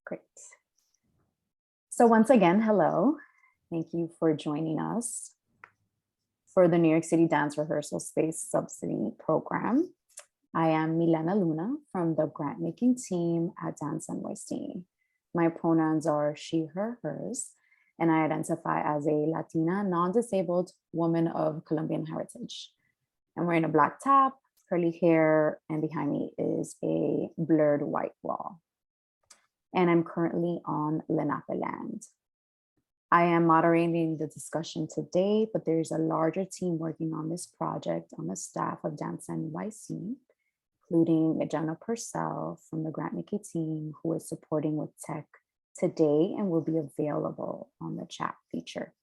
Great. So once again, hello. Thank you for joining us for the New York City Dance Rehearsal Space Subsidy program. I am Milena Luna from the grant making team at Dance NYC. My pronouns are she, her, hers, and I identify as a Latina, non-disabled woman of Colombian heritage. I'm wearing a black top, curly hair, and behind me is a blurred white wall. And I'm currently on Lenape land. I am moderating the discussion today, but there's a larger team working on this project on the staff of Dance NYC, including Jenna Purcell from the grant making team, who is supporting with tech today and will be available on the chat feature.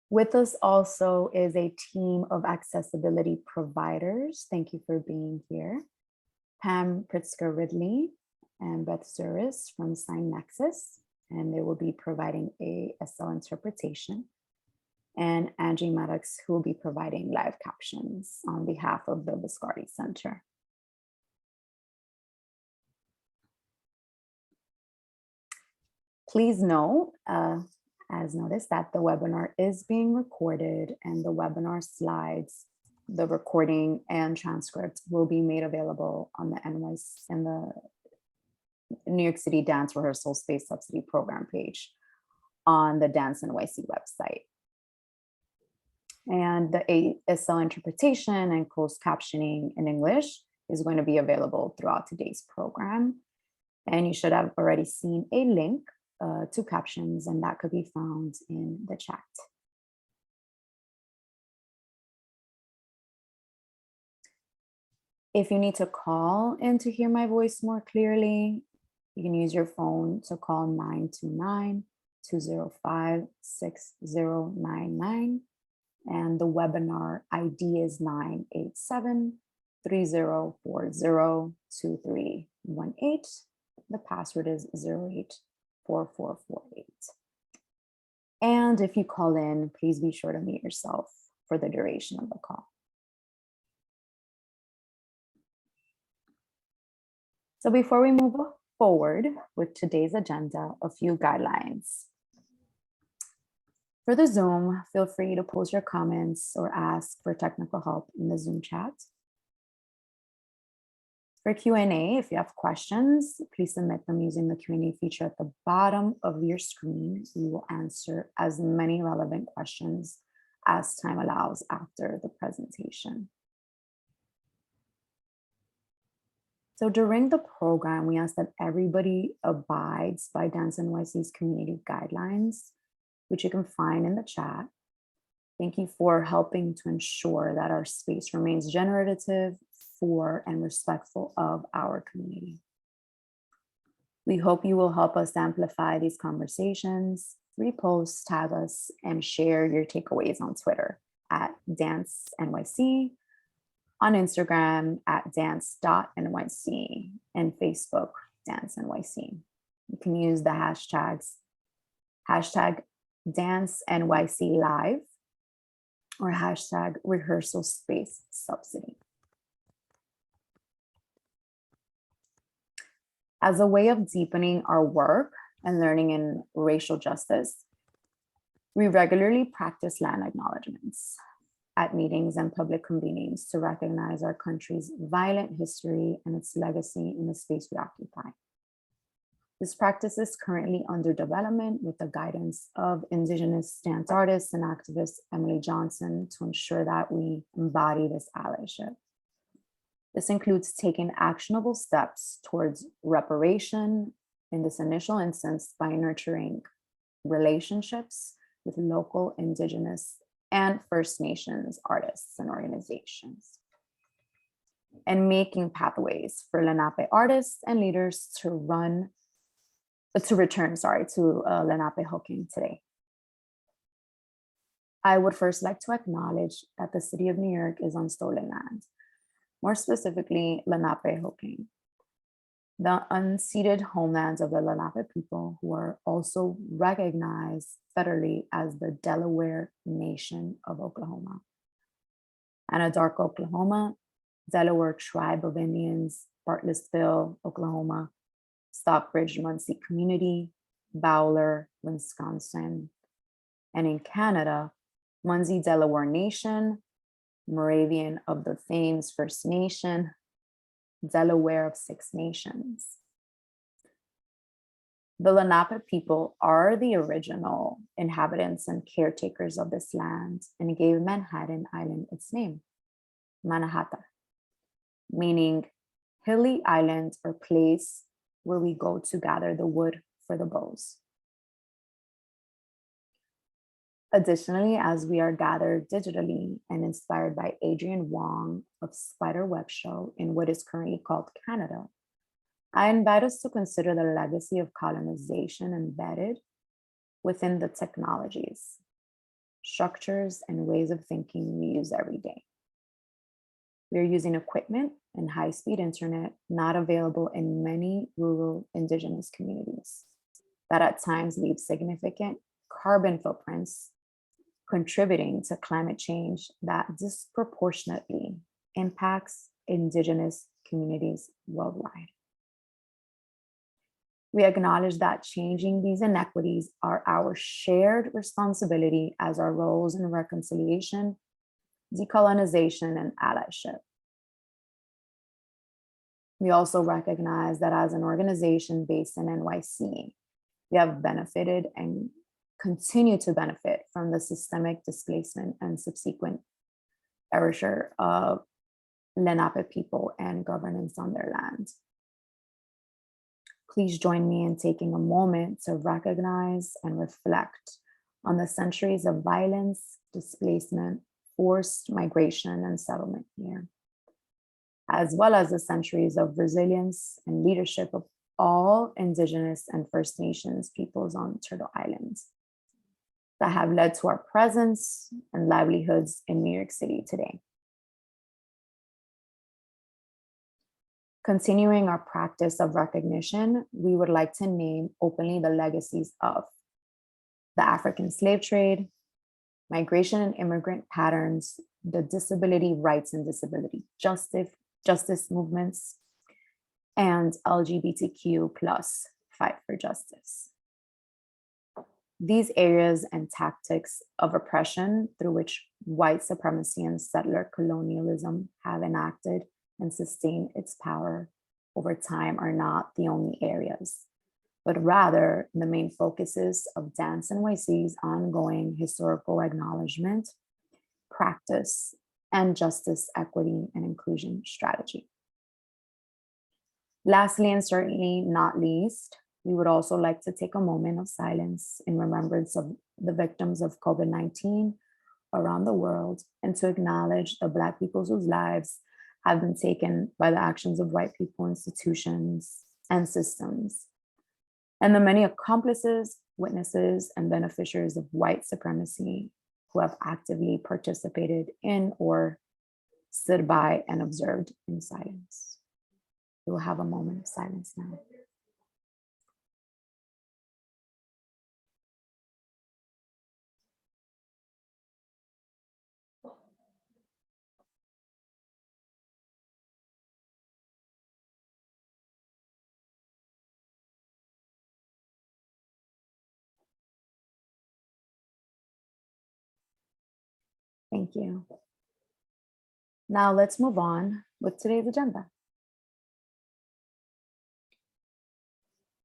With us also is a team of accessibility providers. Thank you for being here. Pam Pritzker-Ridley and Beth Zuris from Sign Nexus, and they will be providing a SL interpretation. And Angie Maddox, who will be providing live captions on behalf of the Viscardi Center. Please note, as noticed, that the webinar is being recorded and the webinar slides, the recording and transcript will be made available on the NYC and the New York City Dance Rehearsal Space Subsidy Program page on the Dance NYC website. And the ASL interpretation and closed captioning in English is going to be available throughout today's program. And you should have already seen a link to captions, and that could be found in the chat. If you need to call in to hear my voice more clearly, you can use your phone to call 929-205-6099. And the webinar ID is 987-3040-2318. The password is 084448. And if you call in, please be sure to mute yourself for the duration of the call. So before we move forward with today's agenda, a few guidelines. For the Zoom, feel free to post your comments or ask for technical help in the Zoom chat. For Q&A, if you have questions, please submit them using the Q&A feature at the bottom of your screen. We will answer as many relevant questions as time allows after the presentation. So during the program, we ask that everybody abides by Dance NYC's community guidelines, which you can find in the chat. Thank you for helping to ensure that our space remains generative for and respectful of our community. We hope you will help us amplify these conversations, repost, tag us, and share your takeaways on Twitter at Dance NYC, on Instagram at dance.nyc, and Facebook Dance NYC. You can use the hashtags Dance NYC Live or hashtag Rehearsal Space Subsidy. As a way of deepening our work and learning in racial justice, we regularly practice land acknowledgements at meetings and public convenings to recognize our country's violent history and its legacy in the space we occupy. This practice is currently under development with the guidance of Indigenous dance artist and activist Emily Johnson to ensure that we embody this allyship. This includes taking actionable steps towards reparation in this initial instance by nurturing relationships with local Indigenous and First Nations artists and organizations, and making pathways for Lenape artists and leaders to return to Lenape Hoking today. I would first like to acknowledge that the city of New York is on stolen land, more specifically Lenape Hoking. the unceded homelands of the Lenape people, who are also recognized federally as the Delaware Nation of Oklahoma. Anadarko, Oklahoma, Delaware Tribe of Indians, Bartlesville, Oklahoma, Stockbridge, Muncie Community, Bowler, Wisconsin, and in Canada, Munsee Delaware Nation, Moravian of the Thames First Nation, Delaware of Six Nations. The Lenape people are the original inhabitants and caretakers of this land and gave Manhattan Island its name, Mannahatta, meaning hilly island or place where we go to gather the wood for the bows. Additionally, as we are gathered digitally and inspired by Adrian Wong of Spiderweb Show in what is currently called Canada, I invite us to consider the legacy of colonization embedded within the technologies, structures, and ways of thinking we use every day. We are using equipment and high-speed internet not available in many rural indigenous communities that at times leave significant carbon footprints, contributing to climate change that disproportionately impacts indigenous communities worldwide. We acknowledge that changing these inequities are our shared responsibility as our roles in reconciliation, decolonization, and allyship. We also recognize that as an organization based in NYC, we have benefited and continue to benefit from the systemic displacement and subsequent erasure of Lenape people and governance on their land. Please join me in taking a moment to recognize and reflect on the centuries of violence, displacement, forced migration, and settlement here, as well as the centuries of resilience and leadership of all Indigenous and First Nations peoples on Turtle Island that have led to our presence and livelihoods in New York City today. Continuing our practice of recognition, we would like to name openly the legacies of the African slave trade, migration and immigrant patterns, the disability rights and disability justice movements, and LGBTQ plus fight for justice. These areas and tactics of oppression through which white supremacy and settler colonialism have enacted and sustained its power over time are not the only areas, but rather the main focuses of Dance NYC's ongoing historical acknowledgement, practice, and justice, equity, and inclusion strategy. Lastly, and certainly not least, we would also like to take a moment of silence in remembrance of the victims of COVID-19 around the world and to acknowledge the Black peoples whose lives have been taken by the actions of white people, institutions, and systems, and the many accomplices, witnesses, and beneficiaries of white supremacy who have actively participated in or stood by and observed in silence. We will have a moment of silence now. Thank you. Now let's move on with today's agenda.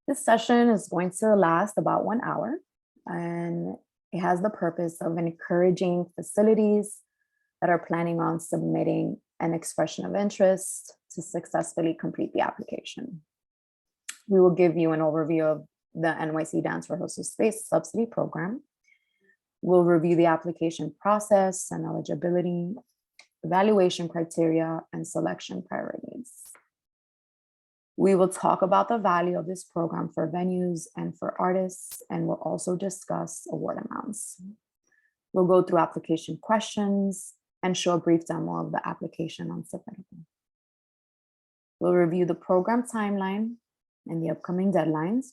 This session is going to last about 1 hour, and it has the purpose of encouraging facilities that are planning on submitting an expression of interest to successfully complete the application. We will give you an overview of the NYC Dance Rehearsal Space Subsidy Program. We'll review the application process and eligibility, evaluation criteria, and selection priorities. We will talk about the value of this program for venues and for artists, and we'll also discuss award amounts. We'll go through application questions and show a brief demo of the application on Subsidy. We'll review the program timeline and the upcoming deadlines.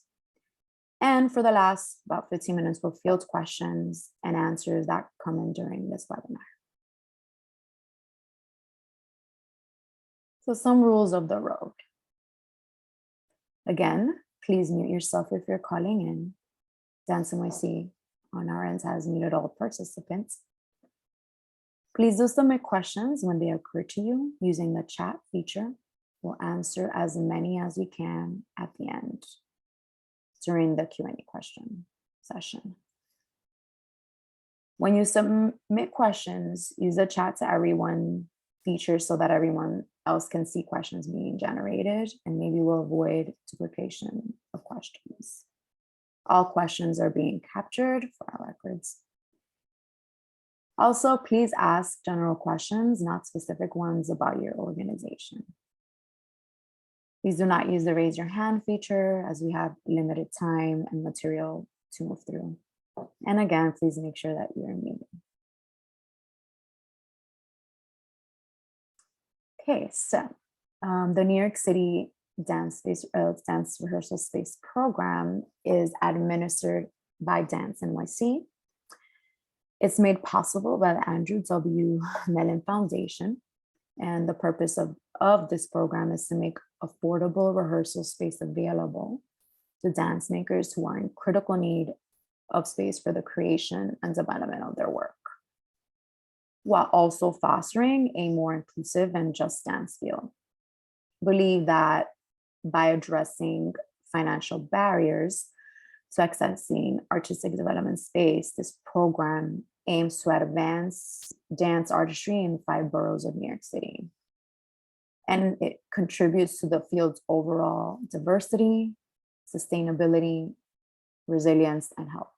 And for the last about 15 minutes, we'll field questions and answers that come in during this webinar. So some rules of the road. Again, please mute yourself if you're calling in. Dance NYC on our end has muted all participants. Please do submit questions when they occur to you using the chat feature. We'll answer as many as we can at the end during the Q&A question session. When you submit questions, use the chat to everyone feature so that everyone else can see questions being generated, and maybe we'll avoid duplication of questions. All questions are being captured for our records. Also, please ask general questions, not specific ones about your organization. Please do not use the raise your hand feature as we have limited time and material to move through. And again, please make sure that you're muted. Okay, so the New York City dance rehearsal space program is administered by Dance NYC. It's made possible by the Andrew W. Mellon Foundation. And the purpose of this program is to make affordable rehearsal space available to dance makers who are in critical need of space for the creation and development of their work, while also fostering a more inclusive and just dance field. Believe that by addressing financial barriers to accessing artistic development space, this program aims to advance dance artistry in 5 boroughs of New York City. And it contributes to the field's overall diversity, sustainability, resilience, and health.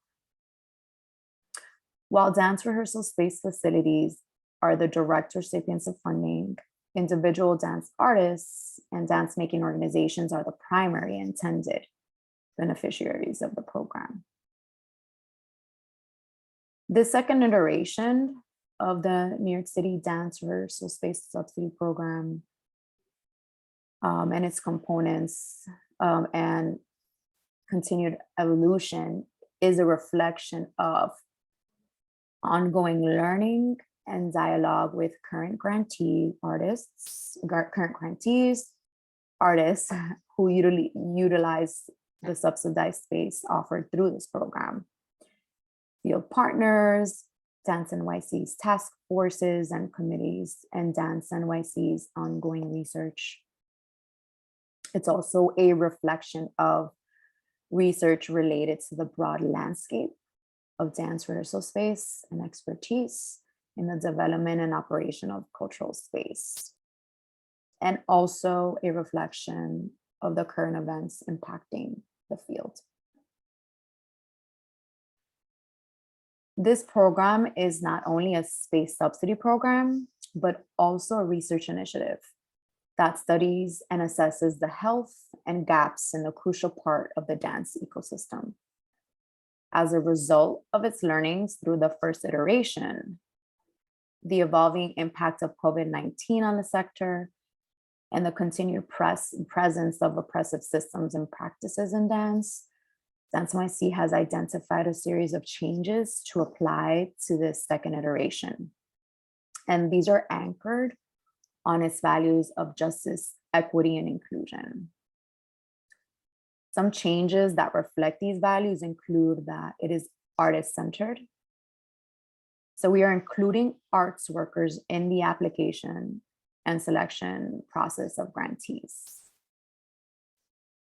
While dance rehearsal space facilities are the direct recipients of funding, individual dance artists and dance making organizations are the primary intended beneficiaries of the program. The second iteration of the New York City Dance Rehearsal Space Subsidy Program and its components and continued evolution is a reflection of ongoing learning and dialogue with current grantees, artists who utilize the subsidized space offered through this program. Field partners, Dance NYC's task forces and committees, and Dance NYC's ongoing research. It's also a reflection of research related to the broad landscape of dance rehearsal space and expertise in the development and operation of cultural space, and also a reflection of the current events impacting the field. This program is not only a space subsidy program, but also a research initiative that studies and assesses the health and gaps in the crucial part of the dance ecosystem. As a result of its learnings through the first iteration, the evolving impact of COVID-19 on the sector, and the continued presence of oppressive systems and practices in dance, Dance NYC has identified a series of changes to apply to this second iteration. And these are anchored on its values of justice, equity, and inclusion. Some changes that reflect these values include that it is artist-centered. So we are including arts workers in the application and selection process of grantees.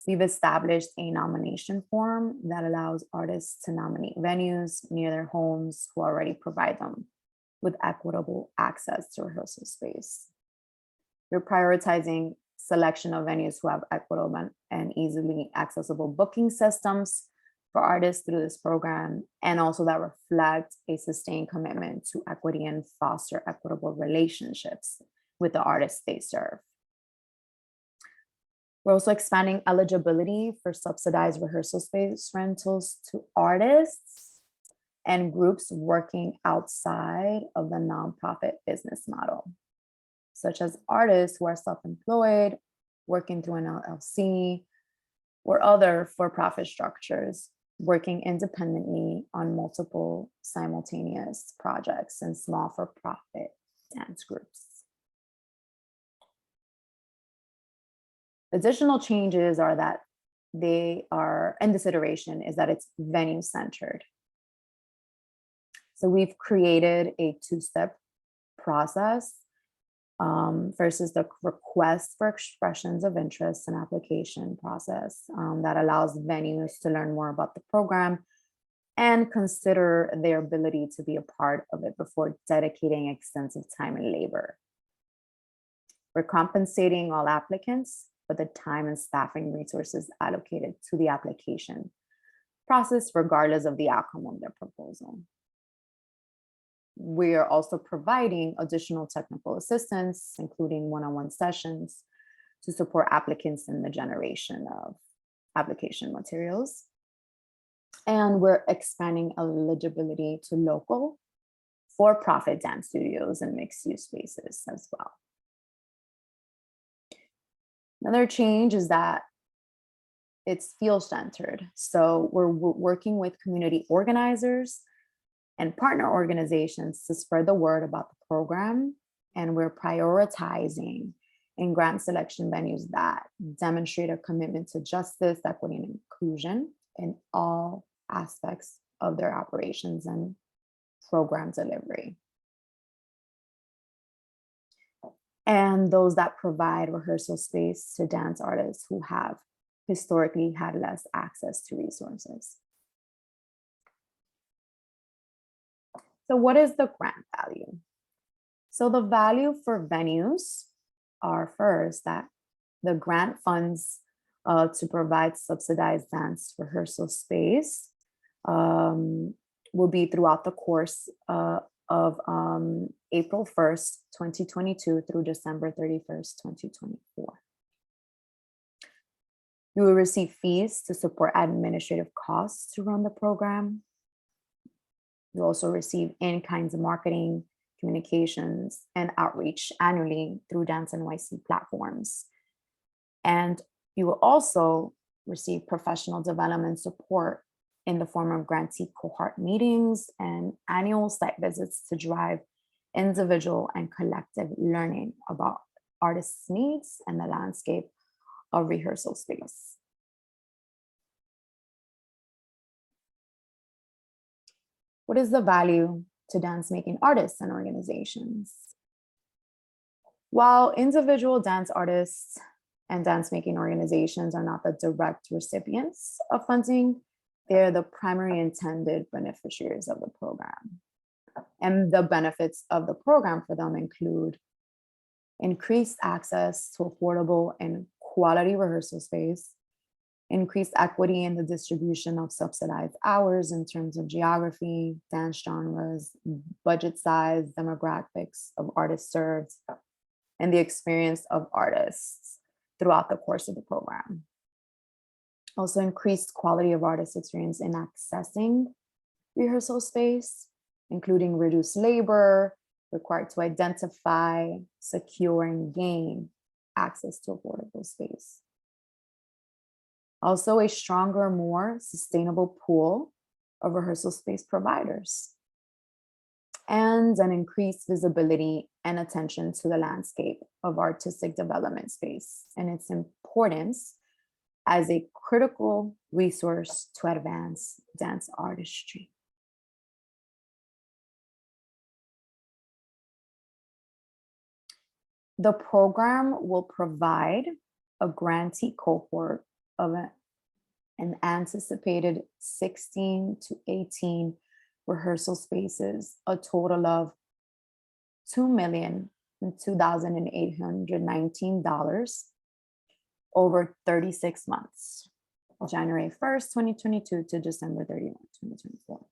We've established a nomination form that allows artists to nominate venues near their homes who already provide them with equitable access to rehearsal space. We're prioritizing selection of venues who have equitable and easily accessible booking systems for artists through this program, and also that reflect a sustained commitment to equity and foster equitable relationships with the artists they serve. We're also expanding eligibility for subsidized rehearsal space rentals to artists and groups working outside of the nonprofit business model, such as artists who are self-employed working through an LLC, or other for-profit structures, working independently on multiple simultaneous projects and small for-profit dance groups. Additional changes are that and this iteration is that it's venue-centered. So we've created a two-step process. First is the request for expressions of interest and application process that allows venues to learn more about the program and consider their ability to be a part of it before dedicating extensive time and labor. We're compensating all applicants for the time and staffing resources allocated to the application process, regardless of the outcome of their proposal. We are also providing additional technical assistance, including one-on-one sessions to support applicants in the generation of application materials. And we're expanding eligibility to local for-profit dance studios and mixed-use spaces as well. Another change is that it's field-centered. So we're working with community organizers and partner organizations to spread the word about the program. And we're prioritizing in grant selection venues that demonstrate a commitment to justice, equity, and inclusion in all aspects of their operations and program delivery. And those that provide rehearsal space to dance artists who have historically had less access to resources. So what is the grant value? So the value for venues are first that the grant funds to provide subsidized dance rehearsal space will be throughout the course of April 1st, 2022 through December 31st, 2024. You will receive fees to support administrative costs to run the program. You also receive in-kinds of marketing, communications, and outreach annually through Dance NYC platforms. And you will also receive professional development support in the form of grantee cohort meetings and annual site visits to drive individual and collective learning about artists' needs and the landscape of rehearsal space. What is the value to dance-making artists and organizations? While individual dance artists and dance-making organizations are not the direct recipients of funding, they're the primary intended beneficiaries of the program. And the benefits of the program for them include increased access to affordable and quality rehearsal space, increased equity in the distribution of subsidized hours in terms of geography, dance genres, budget size, demographics of artists served, and the experience of artists throughout the course of the program. Also increased quality of artist experience in accessing rehearsal space, including reduced labor required to identify, secure, and gain access to affordable space. Also, a stronger, more sustainable pool of rehearsal space providers, and an increased visibility and attention to the landscape of artistic development space and its importance as a critical resource to advance dance artistry. The program will provide a grantee cohort of an anticipated 16 to 18 rehearsal spaces, a total of $2,002,819 over 36 months, January 1st, 2022 to December 31, 2024.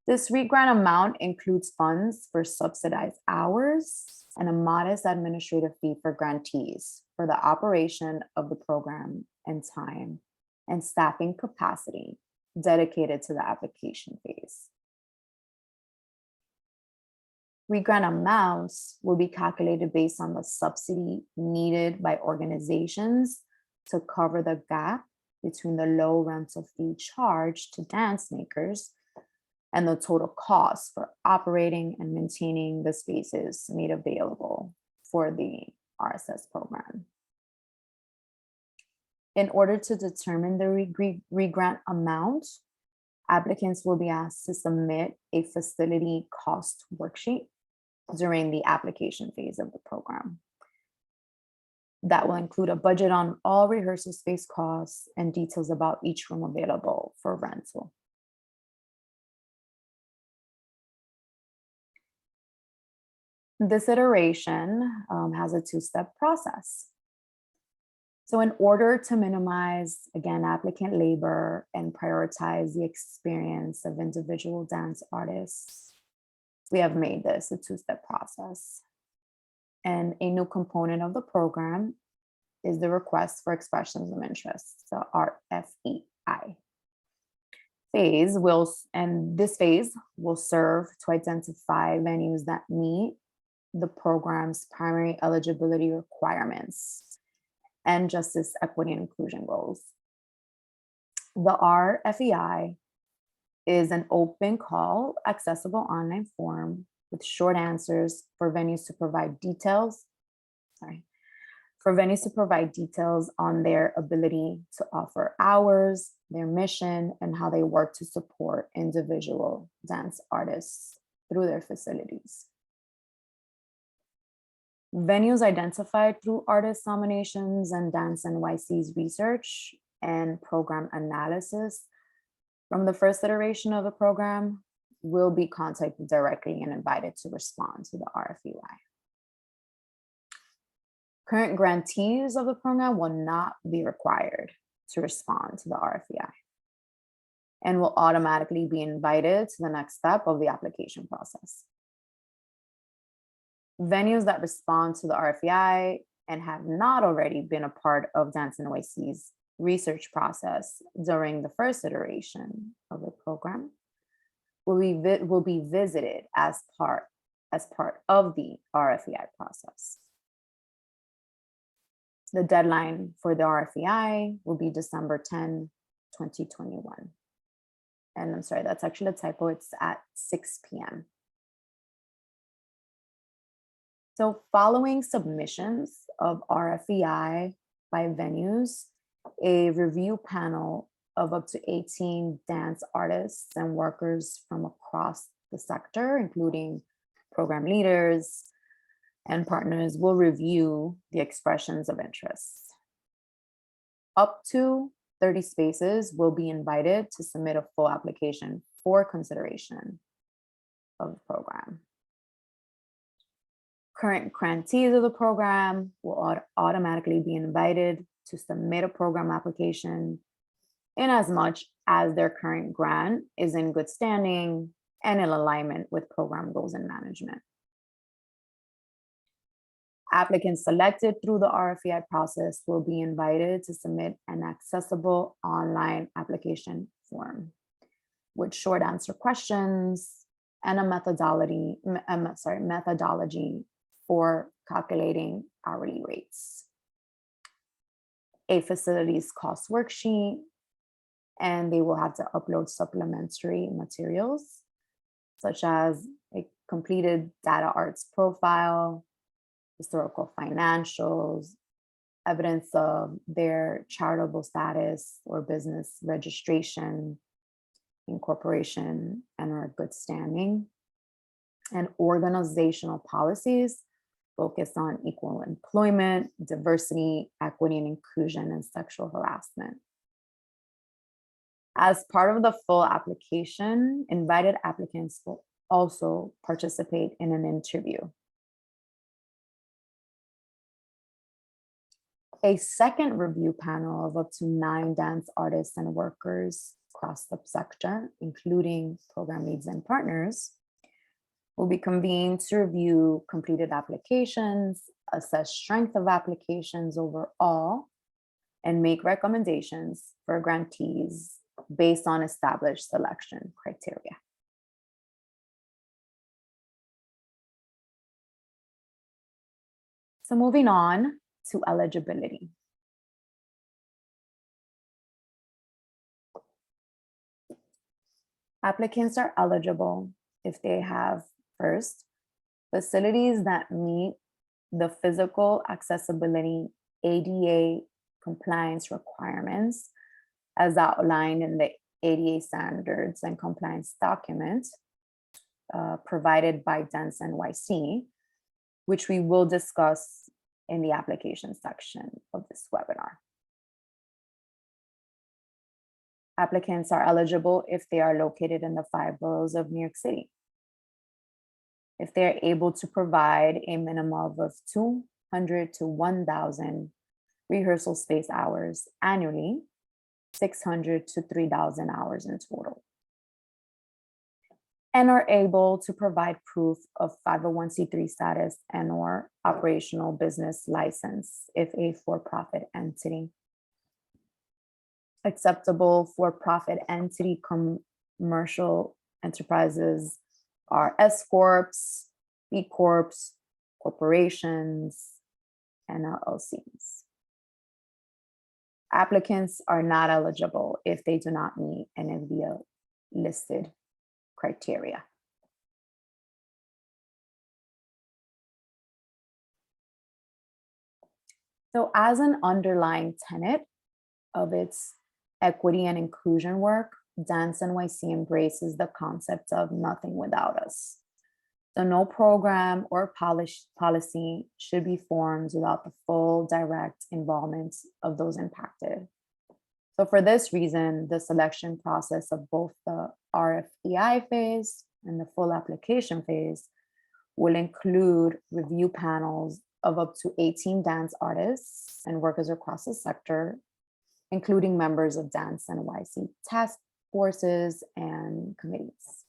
This grant amount includes funds for subsidized hours and a modest administrative fee for grantees for the operation of the program and time and staffing capacity dedicated to the application phase. Re-grant amounts will be calculated based on the subsidy needed by organizations to cover the gap between the low rental fee charged to dance makers and the total cost for operating and maintaining the spaces made available for the RSS program. In order to determine the re-grant amount, applicants will be asked to submit a facility cost worksheet during the application phase of the program. That will include a budget on all rehearsal space costs and details about each room available for rental. This iteration has a two-step process. So in order to minimize, again, applicant labor and prioritize the experience of individual dance artists, we have made this a two-step process. And a new component of the program is the request for expressions of interest, the RFEI. This phase will serve to identify venues that meet the program's primary eligibility requirements and justice, equity, and inclusion goals. The RFEI is an open call, accessible online form with short answers for venues to provide details on their ability to offer hours, their mission, and how they work to support individual dance artists through their facilities. Venues identified through artist nominations and Dance NYC's research and program analysis from the first iteration of the program will be contacted directly and invited to respond to the RFEI. Current grantees of the program will not be required to respond to the RFEI and will automatically be invited to the next step of the application process. Venues that respond to the RFEI and have not already been a part of Dance NYC's research process during the first iteration of the program will be visited as part of the RFEI process. The deadline for the RFEI will be December 10, 2021. And I'm sorry, that's actually a typo. It's at 6 p.m. So following submissions of RFEI by venues, a review panel of up to 18 dance artists and workers from across the sector, including program leaders and partners, will review the expressions of interest. Up to 30 spaces will be invited to submit a full application for consideration of the program. Current grantees of the program will automatically be invited to submit a program application in as much as their current grant is in good standing and in alignment with program goals and management. Applicants selected through the RFEI process will be invited to submit an accessible online application form with short answer questions and a methodology for calculating hourly rates, a facilities cost worksheet, and they will have to upload supplementary materials such as a completed data arts profile, historical financials, evidence of their charitable status or business registration, incorporation, and or good standing, and organizational policies focused on equal employment, diversity, equity, and inclusion, and sexual harassment. As part of the full application, invited applicants will also participate in an interview. A second review panel of up to 9 dance artists and workers across the sector, including program leads and partners, will be convened to review completed applications, assess strength of applications overall, and make recommendations for grantees based on established selection criteria. So moving on to eligibility. Applicants are eligible if they have, first, facilities that meet the physical accessibility ADA compliance requirements as outlined in the ADA standards and compliance document provided by Dance NYC, which we will discuss in the application section of this webinar. Applicants are eligible if they are located in the 5 boroughs of New York City. If they're able to provide a minimum of 200 to 1,000 rehearsal space hours annually, 600 to 3,000 hours in total, and are able to provide proof of 501c3 status and/or operational business license if a for-profit entity. Acceptable for-profit entity commercial enterprises are S Corps, B Corps, corporations, and LLCs. Applicants are not eligible if they do not meet any of the listed criteria. So as an underlying tenet of its equity and inclusion work, Dance NYC embraces the concept of nothing without us. So no program or policy should be formed without the full direct involvement of those impacted. So for this reason, the selection process of both the RFEI phase and the full application phase will include review panels of up to 18 dance artists and workers across the sector, including members of Dance NYC task forces and committees.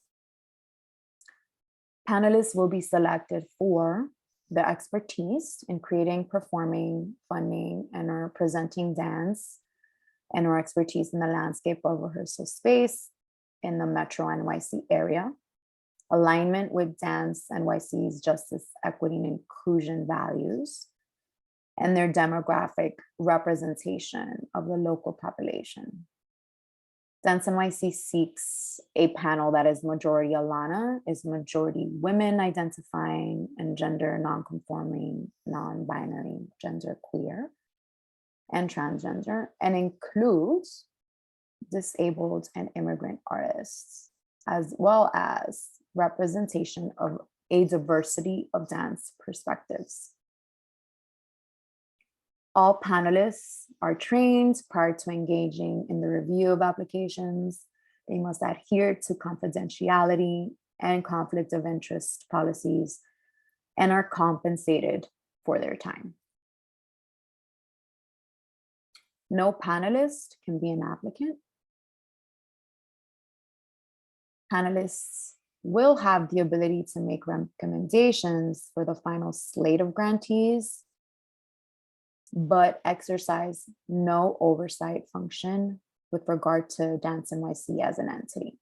Panelists will be selected for their expertise in creating, performing, funding, and or presenting dance, and or expertise in the landscape of rehearsal space in the Metro NYC area, alignment with Dance NYC's justice, equity, and inclusion values, and their demographic representation of the local population. Dance NYC seeks a panel that is majority Alana, is majority women identifying and gender non-conforming, non-binary, genderqueer, and transgender, and includes disabled and immigrant artists, as well as representation of a diversity of dance perspectives. All panelists are trained prior to engaging in the review of applications. They must adhere to confidentiality and conflict of interest policies and are compensated for their time. No panelist can be an applicant. Panelists will have the ability to make recommendations for the final slate of grantees, but exercise no oversight function with regard to Dance NYC as an entity.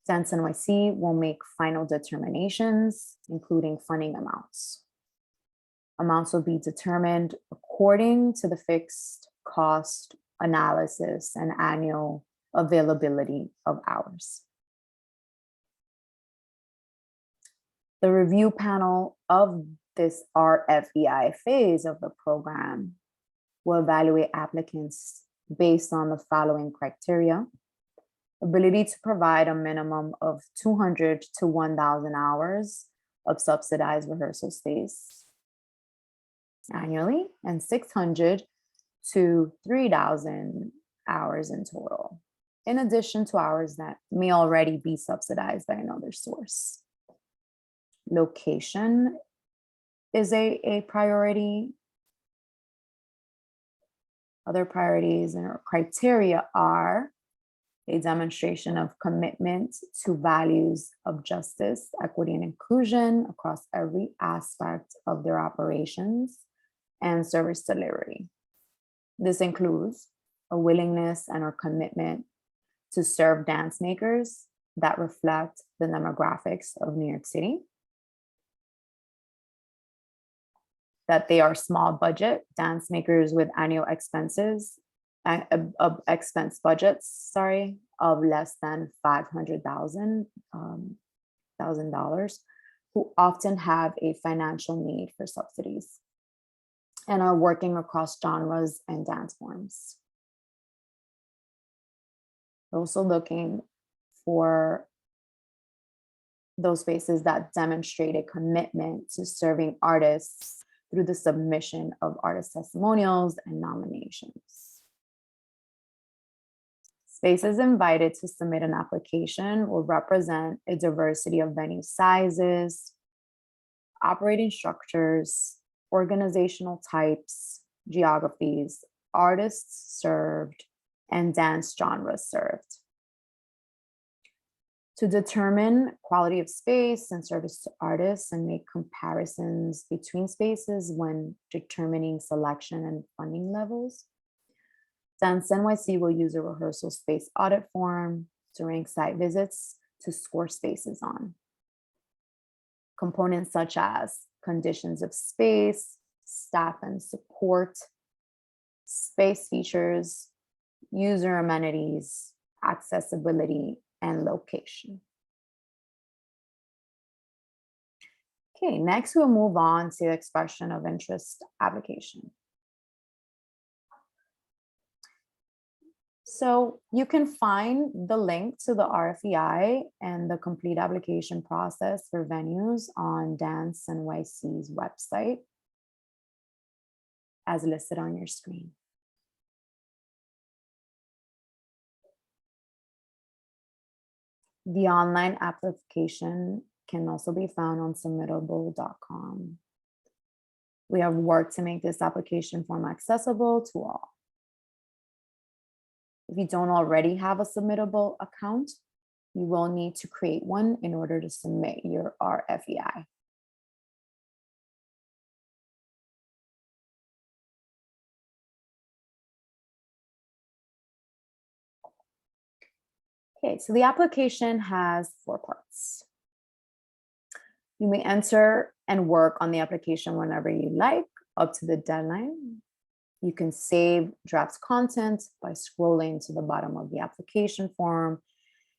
Dance NYC will make final determinations, including funding amounts. Amounts will be determined according to the fixed cost analysis and annual availability of hours. The review panel of this RFEI phase of the program will evaluate applicants based on the following criteria: ability to provide a minimum of 200 to 1,000 hours of subsidized rehearsal space annually, and 600 to 3,000 hours in total, in addition to hours that may already be subsidized by another source. Location is a priority. Other priorities and criteria are a demonstration of commitment to values of justice, equity, and inclusion across every aspect of their operations and service delivery. This includes a willingness and or commitment to serve dance makers that reflect the demographics of New York City, that they are small budget dance makers with annual expense budgets, of less than $500,000, who often have a financial need for subsidies and are working across genres and dance forms. Also looking for those spaces that demonstrate a commitment to serving artists through the submission of artist testimonials and nominations. Spaces invited to submit an application will represent a diversity of venue sizes, operating structures, organizational types, geographies, artists served, and dance genres served. To determine quality of space and service to artists and make comparisons between spaces when determining selection and funding levels, Dance NYC will use a rehearsal space audit form during site visits to score spaces on. Components such as conditions of space, staff and support, space features, user amenities, accessibility, and location. Okay, next we'll move on to expression of interest application. So you can find the link to the RFEI and the complete application process for venues on Dance NYC's website as listed on your screen. The online application can also be found on submittable.com. We have worked to make this application form accessible to all. If you don't already have a Submittable account, you will need to create one in order to submit your RFEI. Okay, so the application has 4 parts. You may enter and work on the application whenever you like, up to the deadline. You can save drafts content by scrolling to the bottom of the application form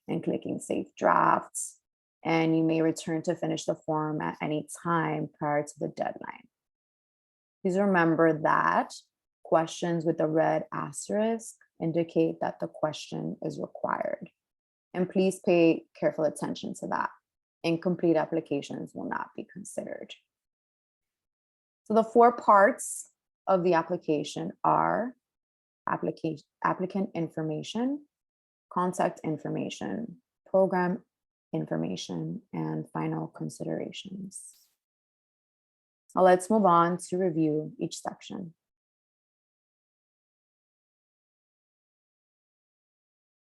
and clicking Save Drafts. And you may return to finish the form at any time prior to the deadline. Please remember that questions with a red asterisk indicate that the question is required. And please pay careful attention to that. Incomplete applications will not be considered. So the 4 parts of the application are applicant information, contact information, program information, and final considerations. Now let's move on to review each section.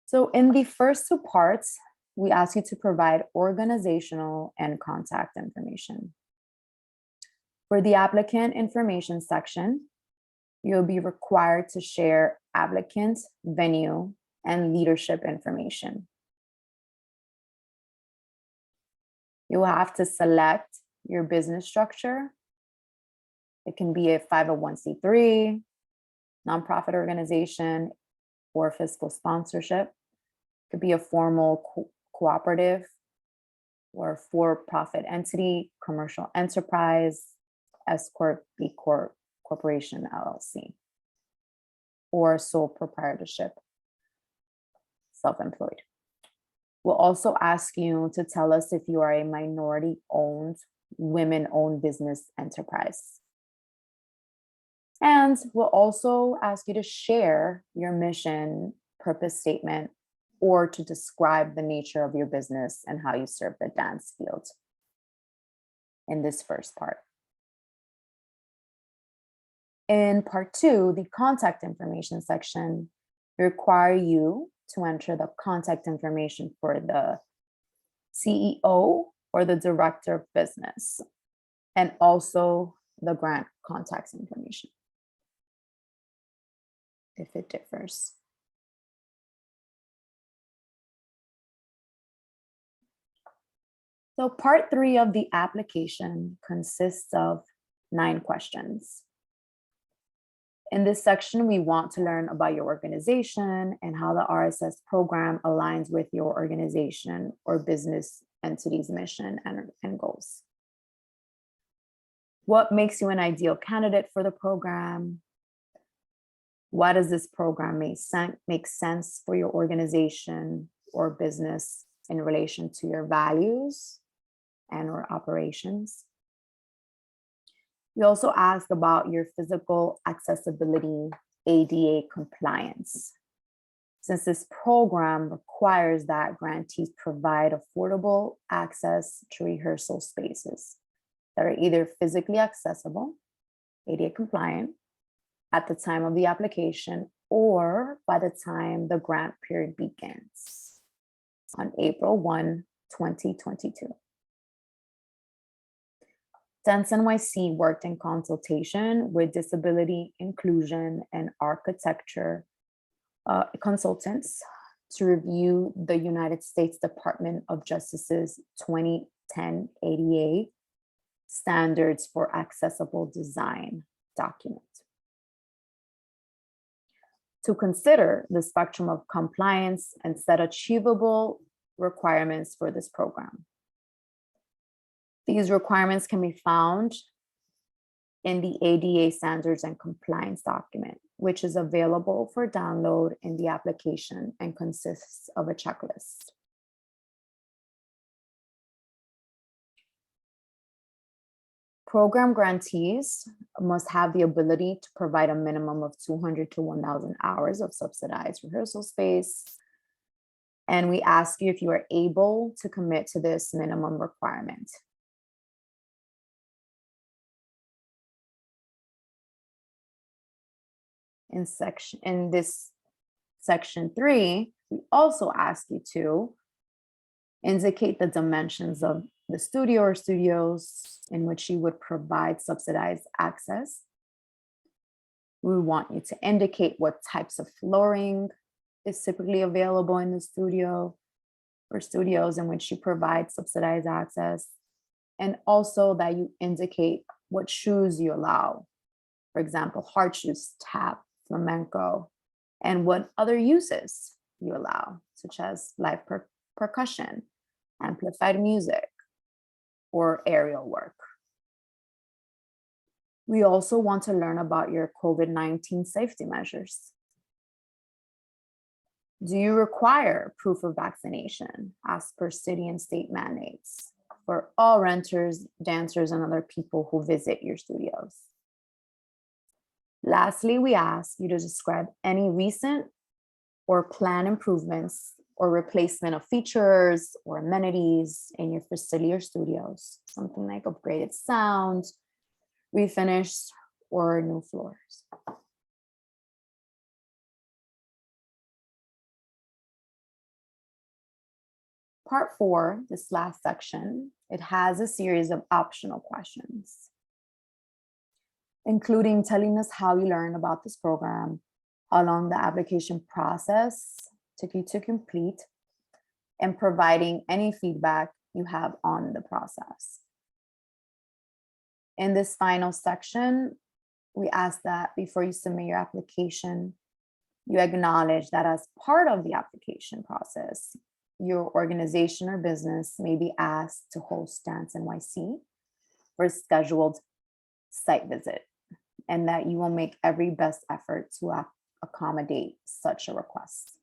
So in the first 2 parts, we ask you to provide organizational and contact information. For the applicant information section, you'll be required to share applicant, venue, and leadership information. You'll have to select your business structure. It can be a 501c3, nonprofit organization, or fiscal sponsorship. It could be a formal cooperative or for-profit entity, commercial enterprise, S Corp, B Corp, Corporation, LLC, or sole proprietorship, self-employed. We'll also ask you to tell us if you are a minority-owned, women-owned business enterprise. And we'll also ask you to share your mission, purpose statement, or to describe the nature of your business and how you serve the dance field in this first part. In part 2, the contact information section, require you to enter the contact information for the CEO or the director of business, and also the grant contact information, if it differs. So part 3 of the application consists of 9 questions. In this section, we want to learn about your organization and how the RSS program aligns with your organization or business entity's mission and goals. What makes you an ideal candidate for the program? Why does this program make sense for your organization or business in relation to your values and or operations? We also asked about your physical accessibility, ADA compliance. Since this program requires that grantees provide affordable access to rehearsal spaces that are either physically accessible, ADA compliant, at the time of the application or by the time the grant period begins on April 1, 2022. Dance NYC worked in consultation with disability, inclusion, and architecture consultants to review the United States Department of Justice's 2010 ADA Standards for Accessible Design document. To consider the spectrum of compliance and set achievable requirements for this program. These requirements can be found in the ADA Standards and Compliance document, which is available for download in the application and consists of a checklist. Program grantees must have the ability to provide a minimum of 200 to 1,000 hours of subsidized rehearsal space. And we ask you if you are able to commit to this minimum requirement. In this section 3, we also ask you to indicate the dimensions of the studio or studios in which you would provide subsidized access. We want you to indicate what types of flooring is typically available in the studio or studios in which you provide subsidized access, and also that you indicate what shoes you allow. For example, hard shoes, tap, flamenco, and what other uses you allow, such as live percussion, amplified music, or aerial work. We also want to learn about your COVID-19 safety measures. Do you require proof of vaccination as per city and state mandates for all renters, dancers, and other people who visit your studios? Lastly, we ask you to describe any recent or planned improvements or replacement of features or amenities in your facility or studios, something like upgraded sound, refinished, or new floors. Part 4, this last section, it has a series of optional questions, including telling us how you learn about this program, how long the application process took you to complete, and providing any feedback you have on the process. In this final section, we ask that before you submit your application, you acknowledge that as part of the application process, your organization or business may be asked to host Dance NYC for a scheduled site visit, and that you will make every best effort to accommodate such a request.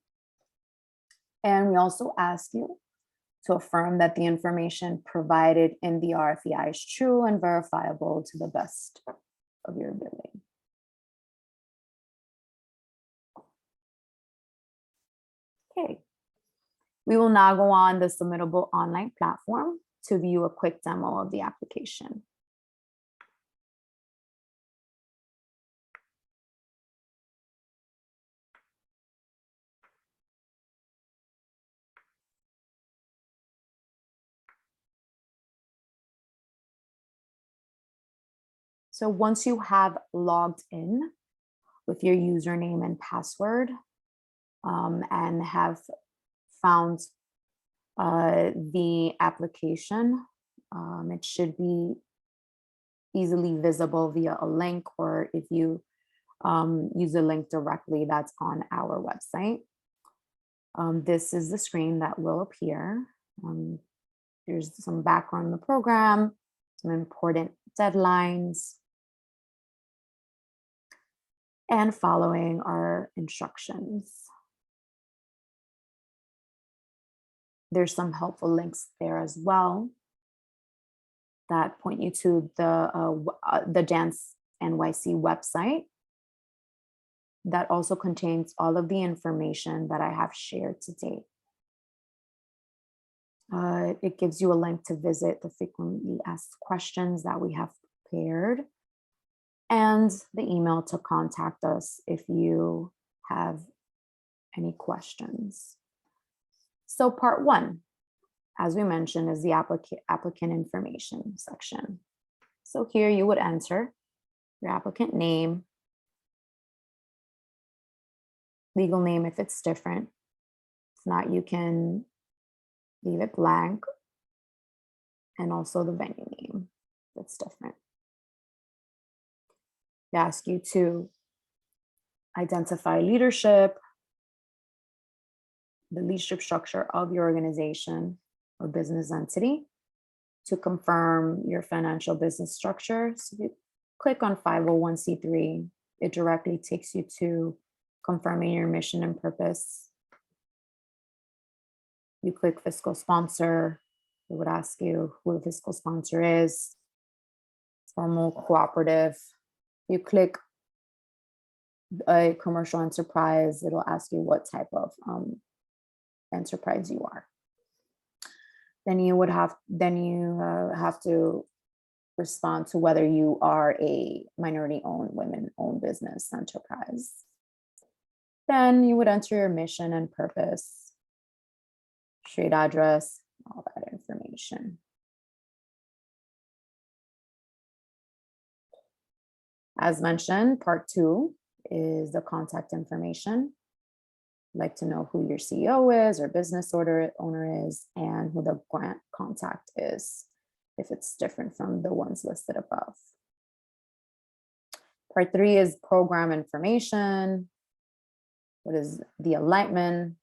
And we also ask you to affirm that the information provided in the RFEI is true and verifiable to the best of your ability. Okay, we will now go on the submittable online platform to view a quick demo of the application. So once you have logged in with your username and password and have found the application, it should be easily visible via a link, or if you use a link directly that's on our website. This is the screen that will appear. There's some background on the program, some important deadlines, and following our instructions. There's some helpful links there as well that point you to the Dance NYC website that also contains all of the information that I have shared today. It gives you a link to visit the frequently asked questions that we have prepared and the email to contact us if you have any questions. So part one, as we mentioned, is the applicant information section. So here you would enter your applicant name, legal name if it's different. If not, you can leave it blank, and also the venue name that's different. They ask you to identify leadership, the leadership structure of your organization or business entity, to confirm your financial business structure. So you click on 501c3, it directly takes you to confirming your mission and purpose. You click fiscal sponsor, it would ask you who the fiscal sponsor is, formal, cooperative. You click a commercial enterprise, it'll ask you what type of enterprise you are. Then you have to respond to whether you are a minority-owned, women-owned business enterprise. Then you would enter your mission and purpose, street address, all that information. As mentioned, part two is the contact information. I'd like to know who your CEO is or business owner is, and who the grant contact is, if it's different from the ones listed above. Part three is program information. What is the alignment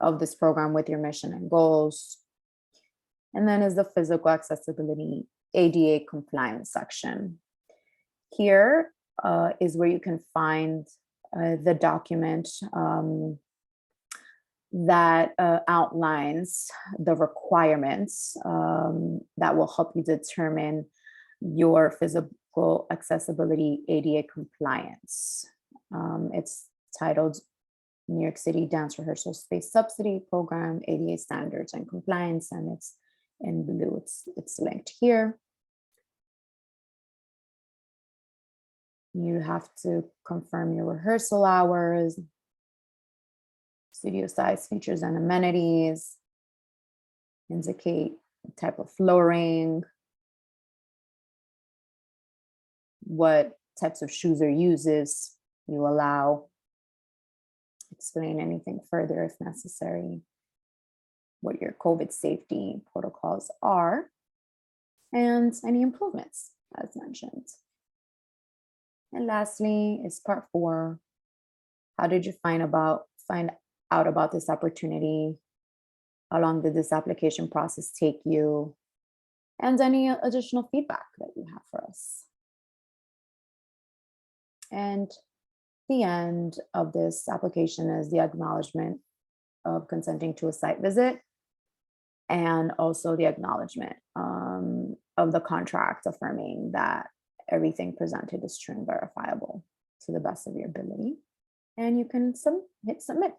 of this program with your mission and goals? And then is the physical accessibility ADA compliance section. Here is where you can find the document that outlines the requirements that will help you determine your physical accessibility ADA compliance. It's titled New York City Dance Rehearsal Space Subsidy Program, ADA Standards and Compliance, and it's in blue. It's linked here. You have to confirm your rehearsal hours, studio size, features and amenities, indicate the type of flooring, what types of shoes or uses you allow, explain anything further if necessary, what your COVID safety protocols are, and any improvements as mentioned. And lastly is part four. How did you find out about this opportunity? How long did this application process take you? And any additional feedback that you have for us. And the end of this application is the acknowledgement of consenting to a site visit, and also the acknowledgement of the contract affirming that everything presented is true and verifiable to the best of your ability. And you can hit submit.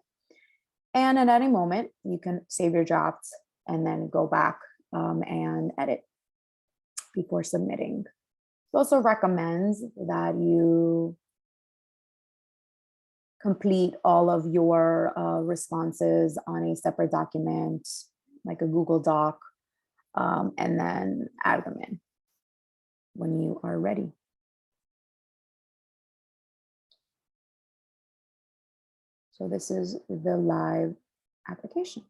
And at any moment, you can save your draft and then go back and edit before submitting. It also recommends that you complete all of your responses on a separate document, like a Google Doc, and then add them in when you are ready. So this is the live application.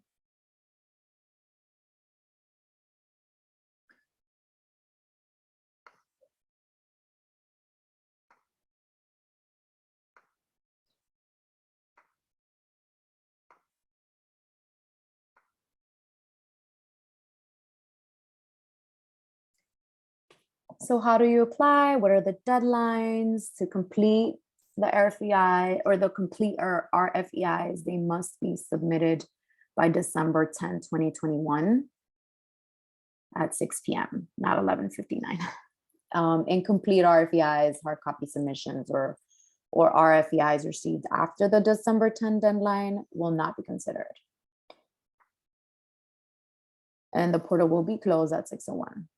So how do you apply? What are the deadlines to complete the RFEI or the complete RFEIs? They must be submitted by December 10, 2021 at 6 p.m., not 11:59. Incomplete RFEIs, hard copy submissions, or RFEIs received after the December 10 deadline will not be considered. And the portal will be closed at 6:01.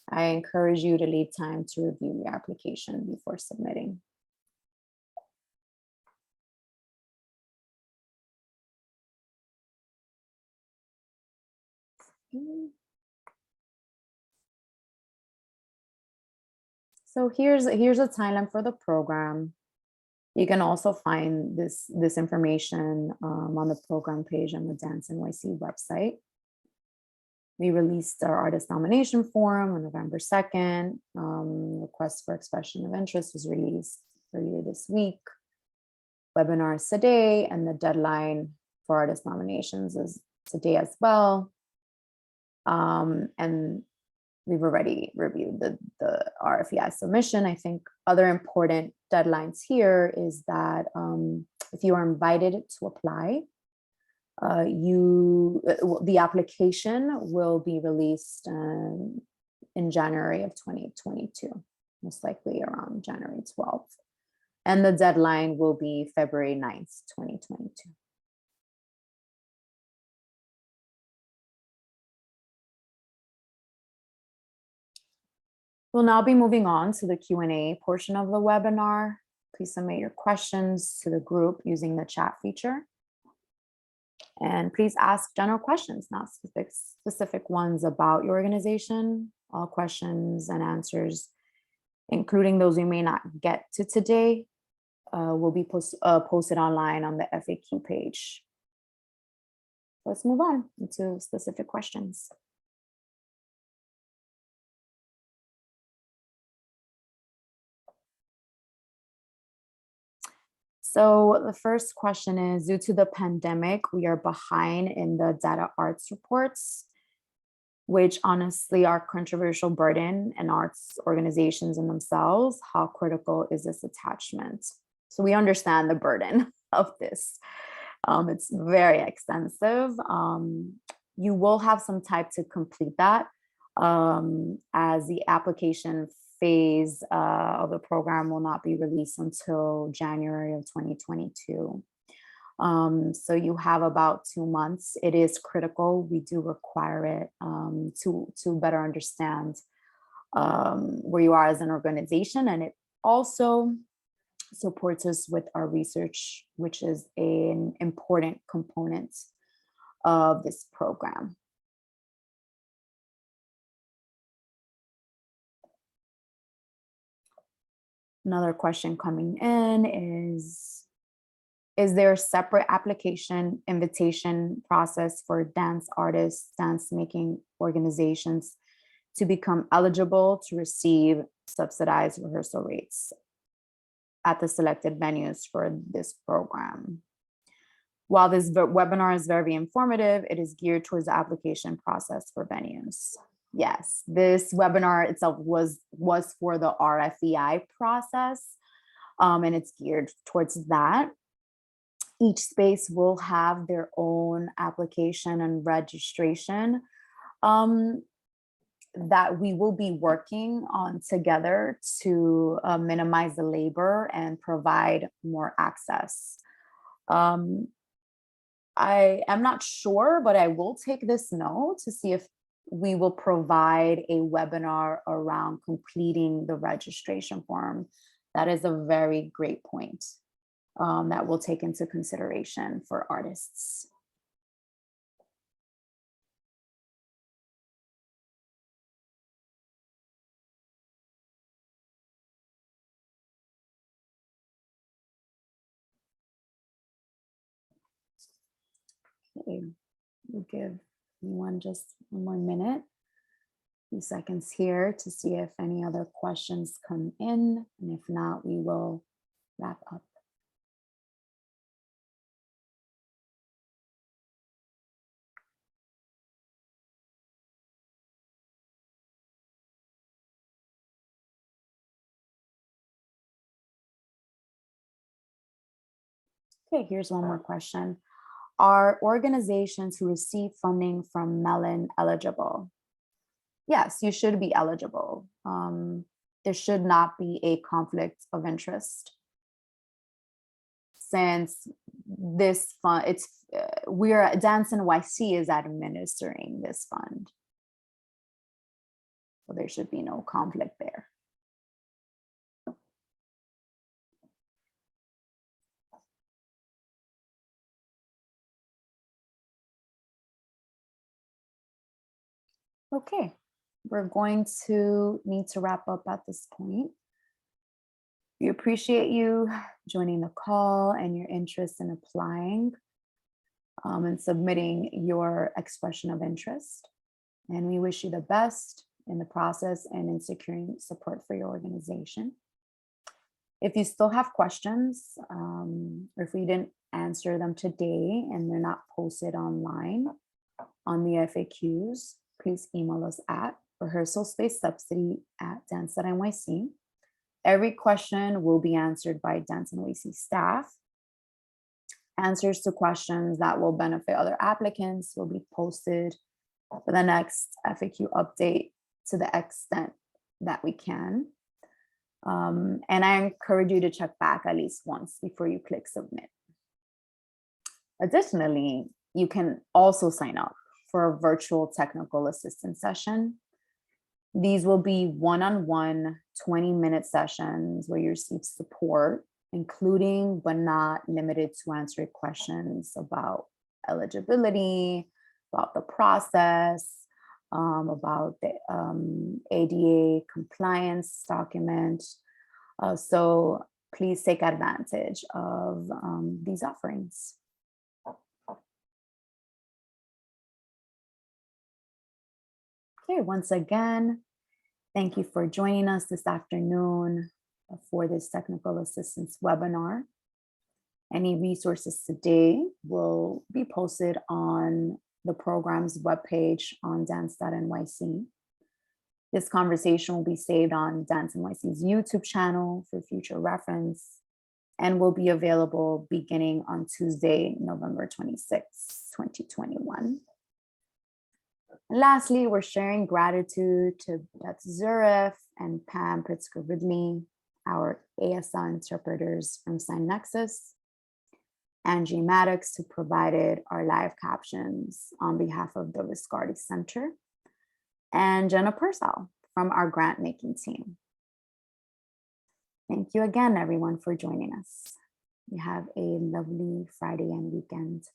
I encourage you to leave time to review your application before submitting. So here's a timeline for the program. You can also find this information on the program page on the Dance NYC website. We released our artist nomination form on November 2nd. Request for expression of interest was released earlier this week. Webinars today, and the deadline for artist nominations is today as well. And we've already reviewed the RFEI submission. I think other important deadlines here is that if you are invited to apply, the application will be released in January of 2022, most likely around January 12th. And the deadline will be February 9th, 2022. We'll now be moving on to the Q&A portion of the webinar. Please submit your questions to the group using the chat feature. And please ask general questions, not specific ones about your organization. All questions and answers, including those we may not get to today, will be posted online on the FAQ page. Let's move on into specific questions. So the first question is, due to the pandemic, we are behind in the data arts reports, which honestly are controversial burden and arts organizations in themselves. How critical is this attachment? So we understand the burden of this. It's very extensive. You will have some time to complete that as the application phase of the program will not be released until January of 2022. So you have about 2 months. It is critical. We do require it to better understand where you are as an organization, and it also supports us with our research, which is an important component of this program. Another question coming in is there a separate application invitation process for dance artists, dance making organizations to become eligible to receive subsidized rehearsal rates at the selected venues for this program? While this webinar is very informative, it is geared towards the application process for venues. Yes, this webinar itself was for the RFEI process, and it's geared towards that. Each space will have their own application and registration that we will be working on together to minimize the labor and provide more access. I am not sure, but I will take this note to see if we will provide a webinar around completing the registration form. That is a very great point that we'll take into consideration for artists. Okay, we'll give anyone just one more minute, a few seconds here to see if any other questions come in. And if not, we will wrap up. Okay, here's one more question. Are organizations who receive funding from Mellon eligible? Yes, you should be eligible. There should not be a conflict of interest, since this fund, Dance NYC is administering this fund. So there should be no conflict there. Okay, we're going to need to wrap up at this point. We appreciate you joining the call and your interest in applying and submitting your expression of interest. And we wish you the best in the process and in securing support for your organization. If you still have questions, or if we didn't answer them today and they're not posted online on the FAQs, please email us at rehearsal_subsidy@dance.nyc. Every question will be answered by Dance NYC staff. Answers to questions that will benefit other applicants will be posted for the next FAQ update to the extent that we can. And I encourage you to check back at least once before you click submit. Additionally, you can also sign up for a virtual technical assistance session. These will be one-on-one 20-minute sessions where you receive support, including but not limited to answering questions about eligibility, about the process, about the ADA compliance document. So please take advantage of these offerings. Okay, once again, thank you for joining us this afternoon for this technical assistance webinar. Any resources today will be posted on the program's webpage on dance.nyc. This conversation will be saved on Dance NYC's YouTube channel for future reference and will be available beginning on Tuesday, November 26, 2021. And lastly, we're sharing gratitude to Beth Zurif and Pam Pritzker-Ridley, our ASL interpreters from Sign Nexus, Angie Maddox, who provided our live captions on behalf of the Viscardi Center, and Jenna Purcell from our grant making team. Thank you again, everyone, for joining us. You have a lovely Friday and weekend.